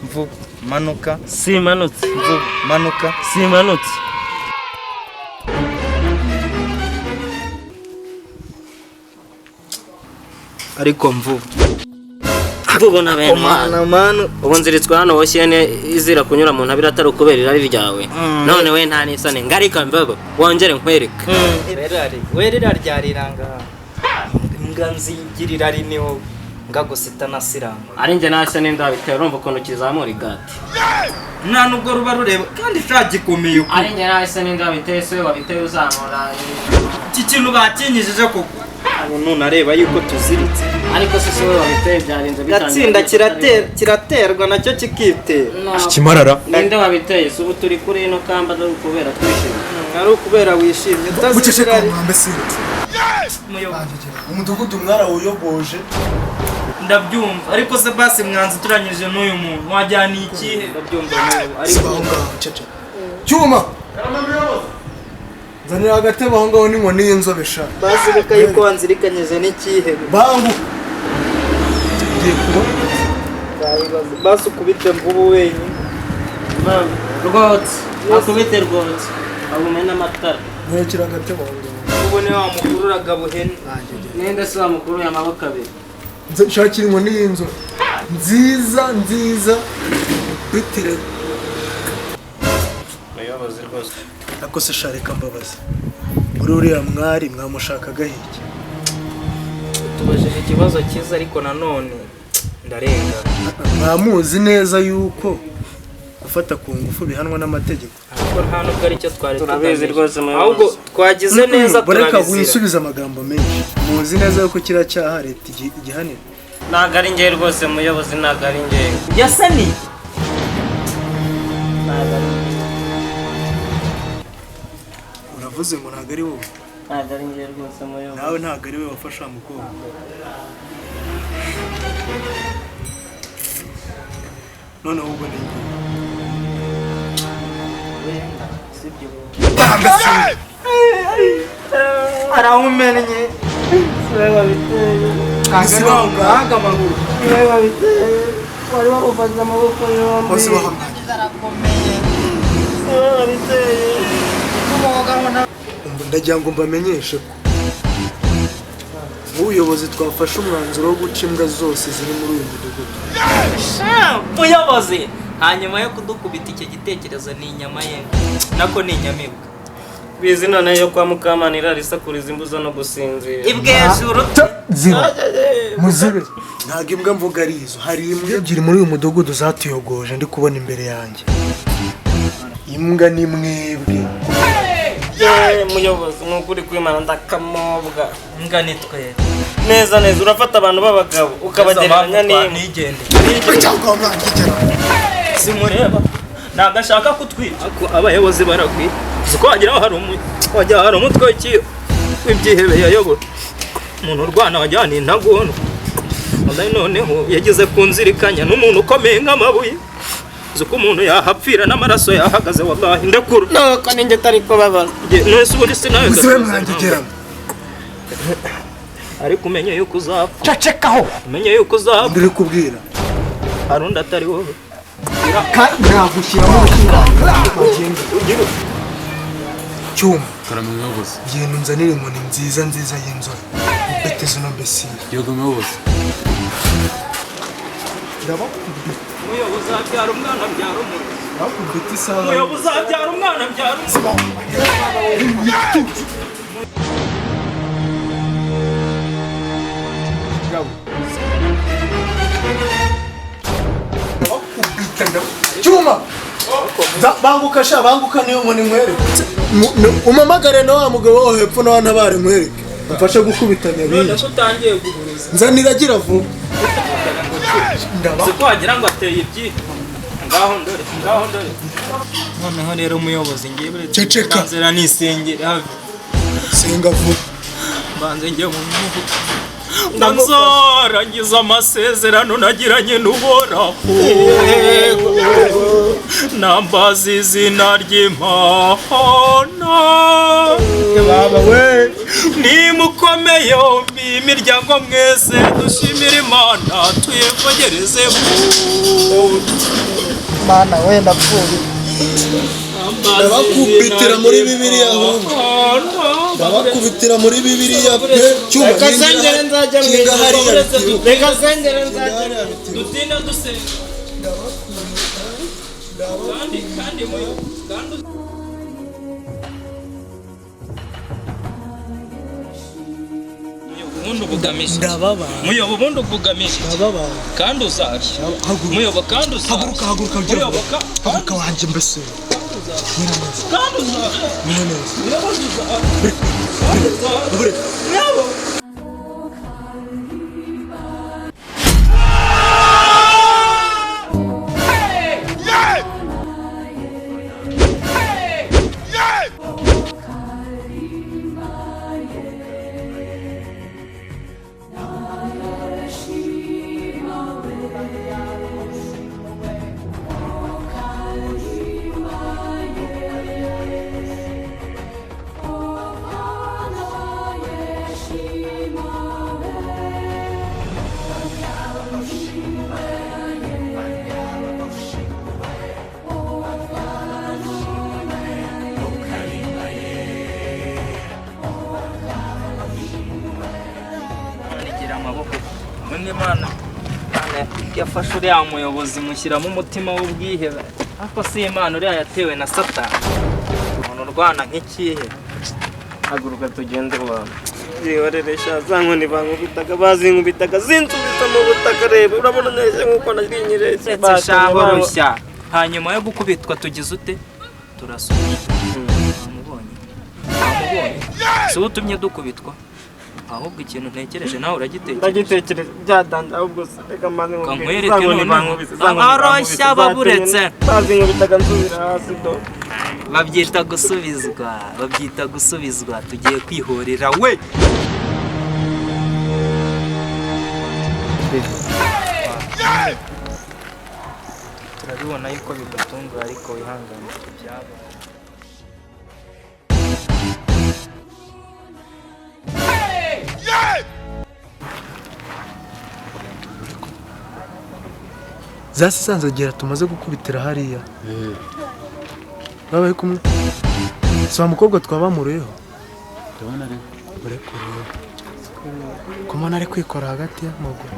Mvubu manuka. Simanutse. Mvubu manuka. Simanutse. Ariko mvubu Mvubu bene manu ubu nziritswe hano woshyene izira kunyura mu ntabira atari ukubera irari ryawe none we nta nisane ngarika mvubu wongere nkwereke werera ryariranga imbwa nzigirira ari niho ngagusita nasiranga ari nje nasane ndabitera urumva ukuntu kizamura igati nta nubwo ruba rureba kandi shagikomeye uko ari nje nasane ndabiteye se wabiteye uzamura iki kintu bakinyijije koko abo none areba yuko tuziritse ariko se we wabiteye byarinze gatsinda kiraterwa nacyo kikitera kimarara ninde wabiteye se ubu turi kuri ino kamba do kubera twishimye ari ukubera wishimye utazira mbese umudugudu mwara uyoboje ndabyumva ariko se basi mwanzi turanyije n'uyu muntu wajyana iki ndabyumva ariko cece cyuma zanira agatebe aho ngaho n'inkoni y'inzobe sha basi reka yuko wanzirikanyije n'ikihe bangu ngiye kuba basi ukubite mvubu wenyine rwose akubite rwose abumena amatara ntekera agatebe aho ngaho ubone wa mukururaga buhene ninde se wa mukuru y'amaboko abiri nshakira inkoni y'inzobe nziza bitire uyobozi rwose ako se shareka mbabazi muri uriya mwari mwamushakaga hiki tubajije ikibazo cyiza ariko nanone ndarenga mwamuzi neza yuko gufata ku ngufu bihanwa n'amategeko ariko nta nubwo ari cyo twari turabizi rwose ahubwo twagize neza turabizira reka wisubiza amagambo menshi muzi neza yuko kiriya cyaha leta igihanira ntabwo ari njye rwose muyobozi ntabwo ari njye yasani uravuze ngo ntabwo ari wowe ntabwo ari njye rwose muyobozi nawe ntabwo ari we wafashe umukobwa none ahubwo ni njye sibyo aramumenye we wabiteye kaganga amaguru we wabiteye wari wamufashe amaboko yombi bose bahamye we wabiteye ndagira ngo mbamenyeshe ko ubuyobozi twafashe umwanzuro wo guca imbwa zose ziri muri uyu mudugudu muyobozi hanyuma yo kudukubita icyo gitekerezo ni inyama ye nako ni inyamibwa bizi none yo kwa Mukamanira risakuriza imbuza no gusinzira ibwe hejuru ziba muzibe ntabwo imbwa mvuga ari izo hari imbwa ebyiri muri uyu mudugudu zatuyogoje ndi kubona imbere yanjye imbwa ni mwebwe muyobozi nukuri kwimana ndakamobwa imbwa nitwe neza urafata abantu b'abagabo ukabagereranya nigende cyangwa mwangigera simureba ntabwo ashaka kutwica abayobozi barakwiye uko wagira hari umutwe w'ikiyo w'ibyihebe yayobora umuntu urwana wajyana intagondwa noneho yageze ku nzirikanya n'umuntu ukomeye nk'amabuye uko umuntu yahapfira n'amaraso yahagaze wallahi ndakuru nuko ninjye atari kubabaza nese ubundi sinawe muzibe mwangigera ariko umenye yuko uzapfa cecekaho umenye yuko uzapfa ndiri kubwira hari undi atari wowe nagushyiramo urukira cyuma karame muyobozi genda unzanire inkoni nziza y'inzobe ubete zino mbesire yego muyobozi umuyobozi abyara umwana abyara umuntu bakubita isaha umuyobozi abyara umwana abyara cyuma banguka niyo nkoni nkwereke umamagare na wa mugabo wo hepfo na wa ntabare nkwereke mfashe gukubitanya none ko utangiye guhuruza nzanira agira vuba si ko wagira ngo ateye ibyi ngaho ndore noneho rero umuyobozi ngiye bure ceceka nzira nisengere hafi senga vuba banze ngiye mu muhu ndazorangiza amasezerano nagiranye n'uhoraho nambaza izina ry'Imana baba we nimukomeye imiryango mwese dushimira Imana tuyivogereze mana wenda pfuye ndabakubitira muri Bibiliya ahubwo ndabakubitira muri Bibiliya pe cyuma kasengere nzajya mu reka sengere nzajya dutinda dusenga kandi muyo kandi ubundi ubugamije muyobo ubundi ubugamije kandi uzashya muyobo kandi uzashya haguruka wanjye mbese kandi uzashya Imana yafashe uriya muyobozi mushyiramo umutima w'ubwihebe ariko si Imana uriya yatewe na Satani umuntu urwana nk'ikihe haguruka tugende rwanda yihoreresha za nkoni bankubitaga bazinkubitaga zinsubiza mu butaka reba urabona neza nk'uko narinyireze bashahorushya hanyuma yo gukubitwa tugize ute turasubira amubonye si utumye dukubitwa ahubwo ikintu ntekereje nawe uragitekereje byadanda ahubwo reka mane nkwereke none aroshya baburetse bazinkubitaga nsubira hasi do babyita gusubizwa tugiye kwihorera we turabibona yuko bigatunga ariko wihangane byaba zasisanzogera tumaze gukubitira hariya babaye kumwe si wa mukobwa twabamureyeho ndabona ari urekureyeho kumana ari kwikora hagati y'amaguru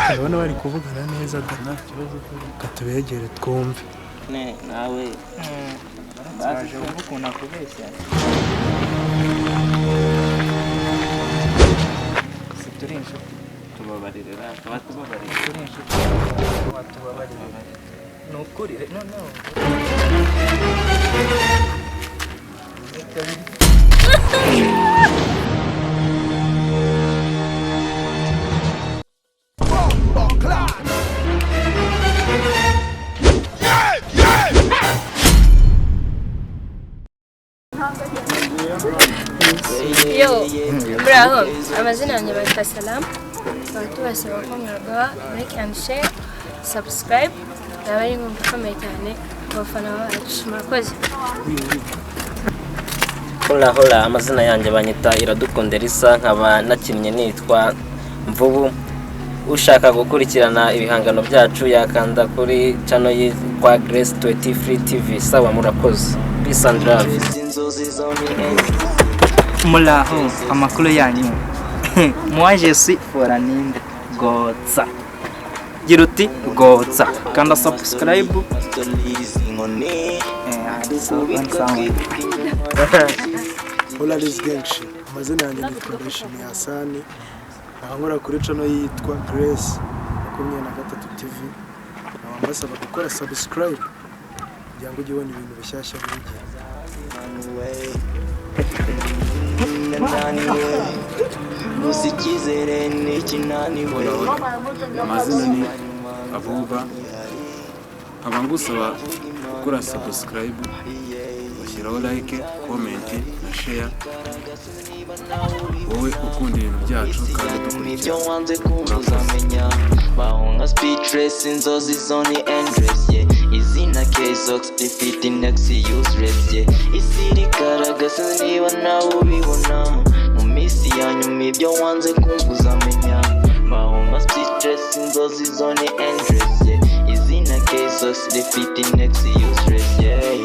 ndabona bari kuvugana neza nta kibazo katubegere twumve nawe baje ubu ukuntu akubeshya si turi inshuti tubabaririra tubabarira turi inshuti tubabarira ni ukuri noneho Yo, bravo. Amazina yanjye bayita Salam. Tubasaba ko mwagaha like and share, subscribe. Yaba ari ngombwa ikomeye cyane ku bafana bacu. Murakoze. Hola, amazina yanjye banyita Iradukunda Elisa, nkaba nakinnye nitwa Mvubu. Ushaka gukurikirana ibihangano byacu yakanda kuri channel yitwa Grace 23 TV. Sawa, murakoze. Peace and love. Muraho, amakuru yanyu. Moi je suis Foraninde Gotsa. Gira uti Gotsa. Kanda subscribe. Hola les genshi amazina yanjye nitwa Ndashimiye Hasani nkora kuri channel yitwa Grace 23 TV abasaba gukora subscribe kugira ngo ujye ubona ibintu bishyashya buri gihe musikizere n'ikinaniwe amazina ni Abuba nkaba ngusaba gukora subscribe ushyiraho like comment na share wowe ukunda ibintu byacu kandi nibyo wanze kuzamenya bahunga speechless inzozi zone endless izina K-Sox rifite index useless isirikaragasa niba nawe ubibona mu minsi ya nyuma ibyo wanze kuzamenya bahunga speechless inzozi zone endless izina K-Sox K-Sox rifite next useless yeah